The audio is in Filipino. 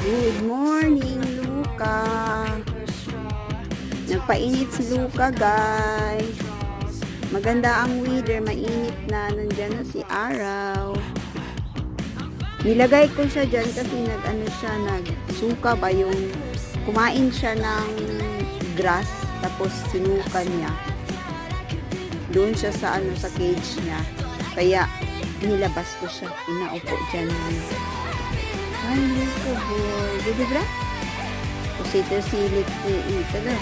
Good morning, Luca. Nagpainit si Luca, guys. Maganda ang weather, mainit na. Nandyan na si Araw. Nilagay ko siya dyan kasi nagsuka ba yung kumain siya ng grass tapos sinukan niya. Doon siya sa sa cage niya. Kaya nilabas ko siya. Inaupo dyan. Ay, Luca boy. Di ba? Kasi ito silit ni ito na.